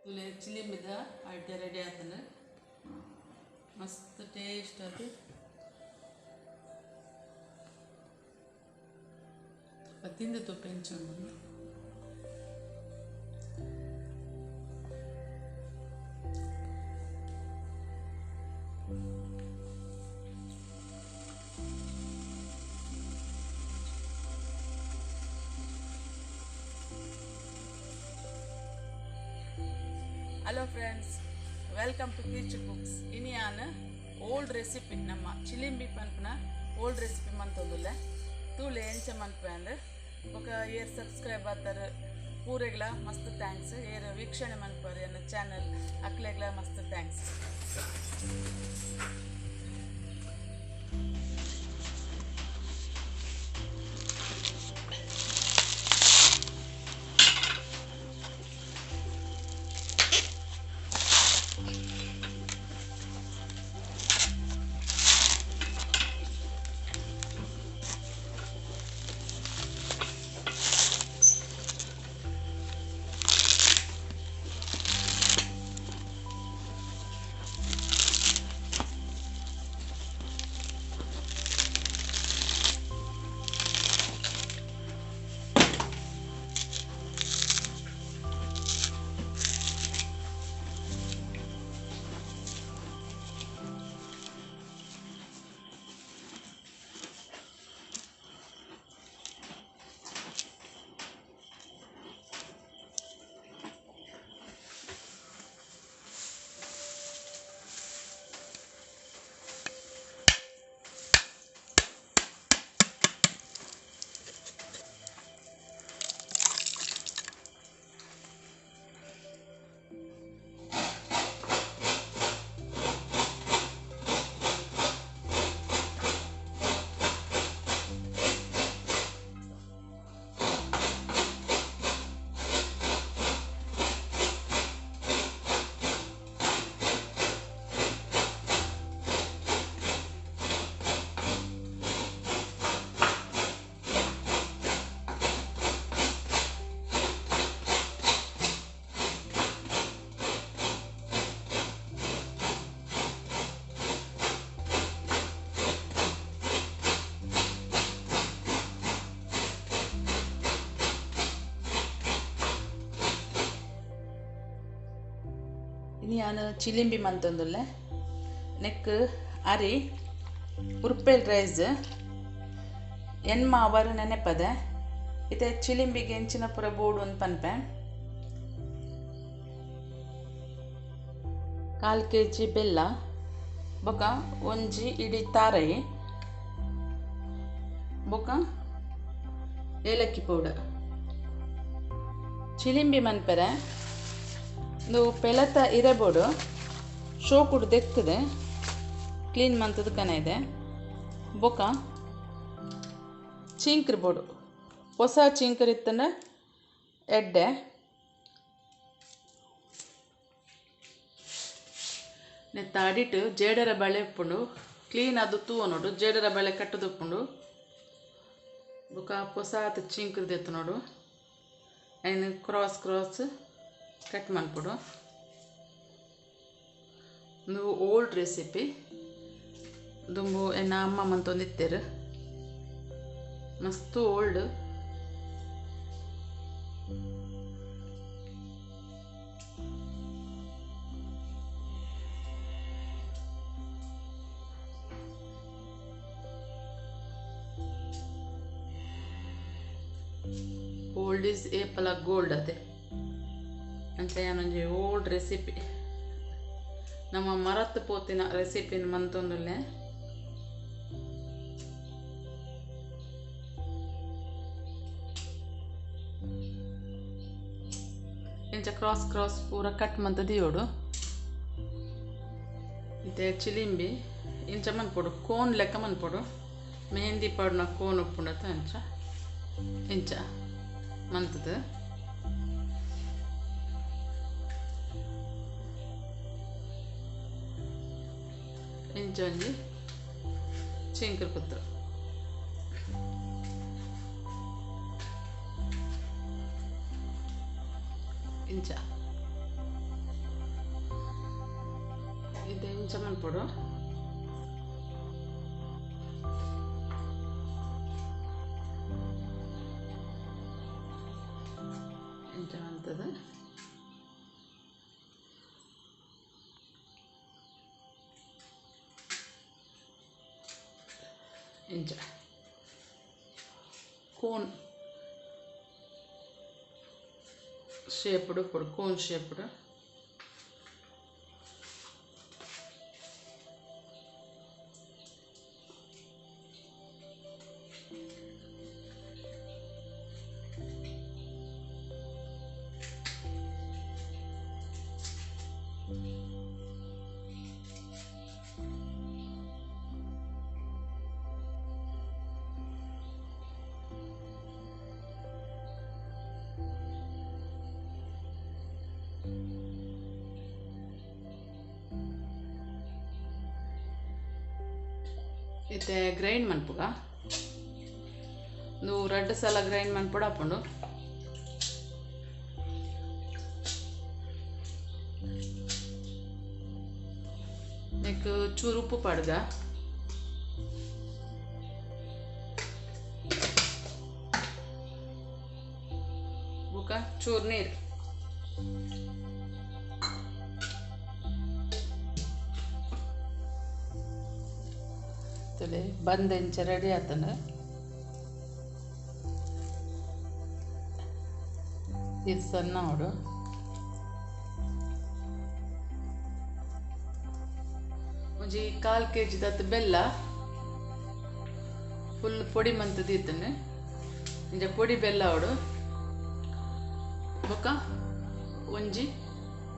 तुले चिलिंबिದ ಐಟೆ ರೆಡಿ ಆತನ ಮಸ್ತ್ ಟೇಸ್ಟ್ ಅದು ತಿಂದು ತು ಪೆಂಚೊಂಡು hello friends, welcome to KICHUCOOKS. ಇನಿಯಾನ ಓಲ್ಡ್ ರೆಸಿಪಿ ನಮ್ಮ ಚಿಲಿಂಬಿ ಪನ್ಪನ ಓಲ್ಡ್ ರೆಸಿಪಿ ಮಂತೊಂದುಲ್ಲೆ ತೂಲೆ ಎಂಚ ಮನ್ಪೆ ಅಂದ್ರೆ ఒక ಏರ್ ಸಬ್ಸ್ಕ್ರೈಬ್ ಆತರ ಪೂರೆಗ್ಲ ಮಸ್ತ್ ಥ್ಯಾಂಕ್ಸ್. ಏರ್ ವೀಕ್ಷಣೆ ಮನ್ಪರು ನನ್ನ ಚಾನಲ್ ಅಕ್ಲೆಗ್ಲ ಮಸ್ತ್ ಥ್ಯಾಂಕ್ಸ್. ನಾನು ಚಿಲಿಂಬಿ ಮಂತೊಂದುಲ್ಲೆ ನೆಕ್ ಅರಿ ಉರ್ಪೆಲ್ ರೈಸ್ ಎನ್ಮ ಅವರು ನೆನೆಪದೆ ಇತ್ತೆ ಚಿಲಿಂಬಿಗೆ ಎಂಚಿನ ಪುರ ಬೋಡು ಒಂದು ಪನ್ಪೆ 1/4 kg ಬೆಲ್ಲ ಬೊಕ ಒಂಜಿ ಇಡಿ ತಾರೈ ಬೊಕ ಏಲಕ್ಕಿ ಪೌಡರ್ ಚಿಲಿಂಬಿ ಮನ್ಪೆರೆ ಇದು ಪೆಲತ ಇರಬೋಡು ಶೋಕುಡು ದೆಕ್ಕದೆ ಕ್ಲೀನ್ ಮಂತದ ಕನ ಇದೆ ಬೊಕ ಚಿಂಕ್ರಿ ಬೋಡು ಹೊಸ ಚಿಂಕರ್ ಇತ್ತಂದ್ರೆ ಎಡ್ಡೆ ನೆತ್ತ ಅಡಿಟ್ಟು ಜೇಡರ ಬಳೆ ಉಪ್ಪುಂಡು ಕ್ಲೀನ್ ಅದು ತೂವ ನೋಡು ಜೇಡರ ಬಳೆ ಕಟ್ಟದು ಉಪ್ಪುಂಡು ಬೊಕ ಹೊಸಾತ ಚಿಂಕ್ರದ್ದು ಎತ್ತು ನೋಡು ಐನು ಕ್ರಾಸ್ ಕಟ್ ಮಾಡ್ಬಿಡು. ನೀವು ಓಲ್ಡ್ ರೆಸಿಪಿ ದುಂಬು ಎನ್ನ ಅಮ್ಮ ಮಂತೊಂದಿತ್ತೇರು ಮಸ್ತು ಓಲ್ಡ್ ಓಲ್ಡ್ ಈಸ್ ಏಪಲ ಗೋಲ್ಡ್ ಅದೇ ಅಂತ ಏನೊಂಜಿ ಓಲ್ಡ್ ರೆಸಿಪಿ ನಮ್ಮ ಮರತ್ತು ಪೋತಿನ ರೆಸಿಪಿನ ಮಂತೊಂದುಲ್ಲೆ ಇಂಚ ಕ್ರಾಸ್ ಪೂರ ಕಟ್ ಮಂತ ದಿಯೋಡು ಇತ್ತೆ ಚಿಲಿಂಬಿ ಇಂಚ ಮನ್ಪೊಡು ಕೋನ್ ಲೆಕ್ಕ ಮನ್ಪೊಡು ಮೆಹಂದಿ ಪೌಡ್ನ ಕೋನ್ ಉಪ್ಪುಂಡತ ಇಂಚ ಮಂತದ ಇಂಚೊಂಜಿ ಚಿಂಕರ್ ಪುತ್ರ ಇಂಚ ಇದು ಇಂಚಮನ್ ಪೊಡು ಇಂಚಮಂತದ ಇಂಚ ಕೋನ್ ಶೇಪ್ಡ್ ಪೊಡು ಕೋನ್ ಶೇಪ್ಡ್ इते ग्रैंड मनपुगा नु 2 ಸಲ ಗ್ರೈಂಡ್ ಮನ್ಪುಡ ಹಾಕೊಂಡು ನೆಕ್ ಚೂರು ಉಪ್ಪು ಪಡ್ಗ ಬುಕ ಚೂರು ನೀರು ತಲೆ ಬಂದ ಇಂಚ ರೆಡಿ ಆತನ ಇದು ಸಣ್ಣ ಹೊಡು मुझे 1/4 kg दत्त बेल्ल फुल पोड़ी मंत दीतने इंज पोड़ी बेल्ल आवडु बोका ಒಂಜಿ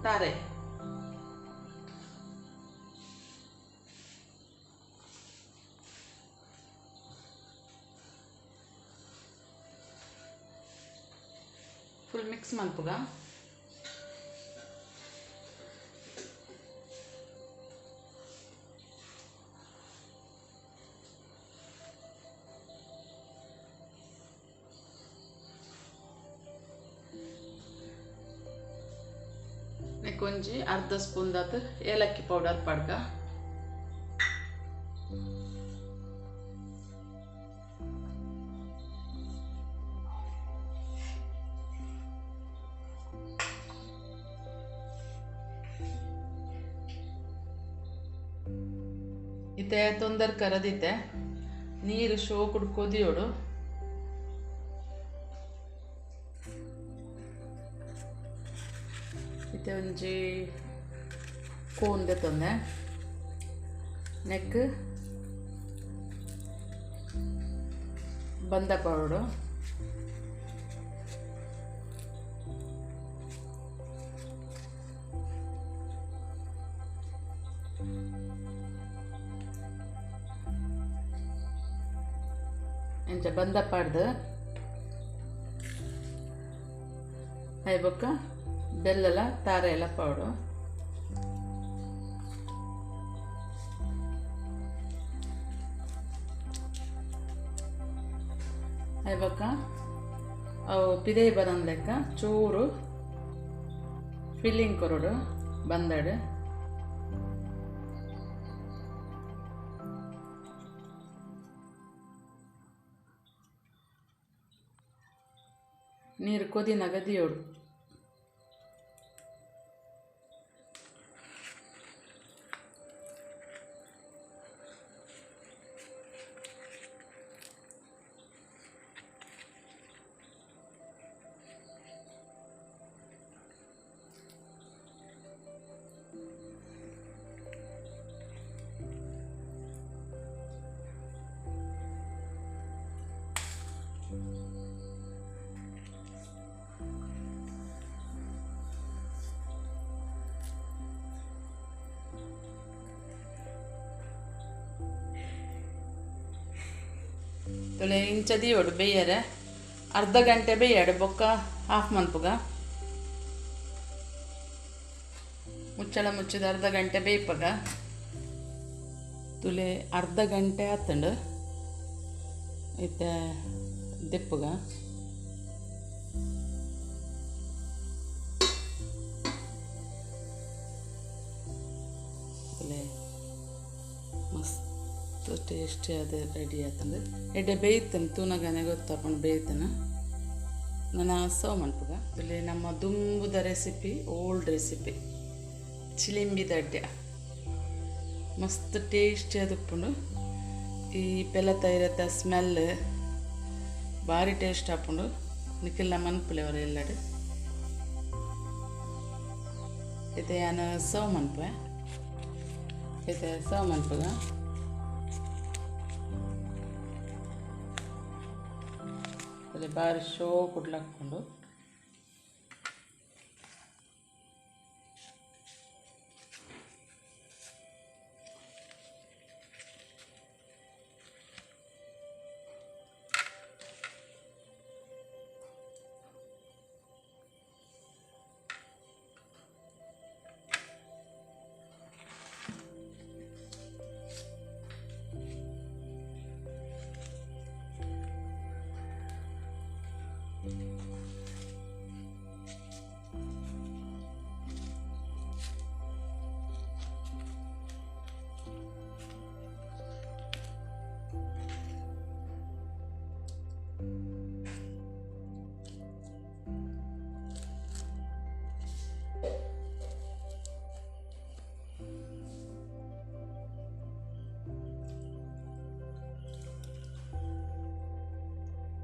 ತಾರೆ फुल मिक्स मल्पुगा కొంచెం అర్ధ స్పూన్ దాకా ఏలక్కి పౌడర్ పడక ಇತೆ ತೊಂದರ್ ಕರದಿತೆ ನೀರು ಶೋಕುಡು ಕೊದಿಯೋಡು इते ಒಂಜಿ ಕೋನ್ ದೆತೊಂದೆ ನೆಕ್ ಬಂದ ಪೌಡರ್ ಎಂಚ ಬಂದ ಪಾಡ್ದು ಐಬೊಕ್ಕ ಬೆಲ್ಲಲ ತಾರೆ ಎಲ್ಲ ಪೌಡು ಐಬೊಕ್ಕ ಅವು ಪಿದೆ ಬರನ್ ಲೆಕ್ಕ ಚೂರು ಫಿಲ್ಲಿಂಗ್ ಕೊರಡು ಬಂದಡು ನೀರು ಕೊದಿನಾಗ ದಿಯೋಡು ತೊಲೆ ಇಂಚ ದಿಯೋಡು ಬೇಯರೆ ಅರ್ಧ ಗಂಟೆ ಬೇಯಡು ಬೊಕ್ಕ ಹಾಫ್ ಮನ್ಪುಗ ಮುಚ್ಚಳ ಮುಚ್ಚಿದ ಅರ್ಧ ಗಂಟೆ ಬೇಯ್ಪಗ ತುಲೆ ಅರ್ಧ ಗಂಟೆ ಆತಂಡು ಇತ್ತೆ ದಿಪ್ಪುಗ ತುಲೆ ಮಸ್ತ್ ಟೇಸ್ಟಿ ಅದು ರೆಡಿ ಆಯ್ತಂದು ಎಡ್ಡೆ ಬೇಯ್ತಾನೆ ತೂನಗನೆ ಗೊತ್ತಪ್ಪ ಬೇಯ್ತಾನೆ ನಾನು ಸರ್ವ್ ಮಾಡ್ಬೋದ ಇಲ್ಲಿ ನಮ್ಮ ದುಂಬುದ ರೆಸಿಪಿ ಓಲ್ಡ್ ರೆಸಿಪಿ ಚಿಲಿಂಬಿ ದಡ್ಡೆ ಮಸ್ತ್ ಟೇಸ್ಟಿ ಅದು ಉಪ್ಪುಂಡು ಈ ಪೆಲ್ಲ ತೈರತ್ತ ಸ್ಮೆಲ್ ಭಾರಿ ಟೇಸ್ಟ್ ಹಾಕೊಂಡು ನಿಖಿಲ್ ಮನ್ಪುಲೆ ಅವರು ಎಲ್ಲಡೆ ಇದು ನಾನು ಸರ್ವ್ ಮನ್ಪೆ ಇದು ಸರ್ವ್ ಮನ್ಪುಗ ಅಲ್ಲಿ ಭಾರಿ ಶೋ ಕುಡ್ಲಾಕೊಂಡು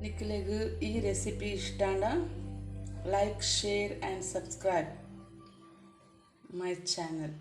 ನಿಖಿಲಿಗೆ ಈ ರೆಸಿಪಿ ಇಷ್ಟ like share and subscribe my channel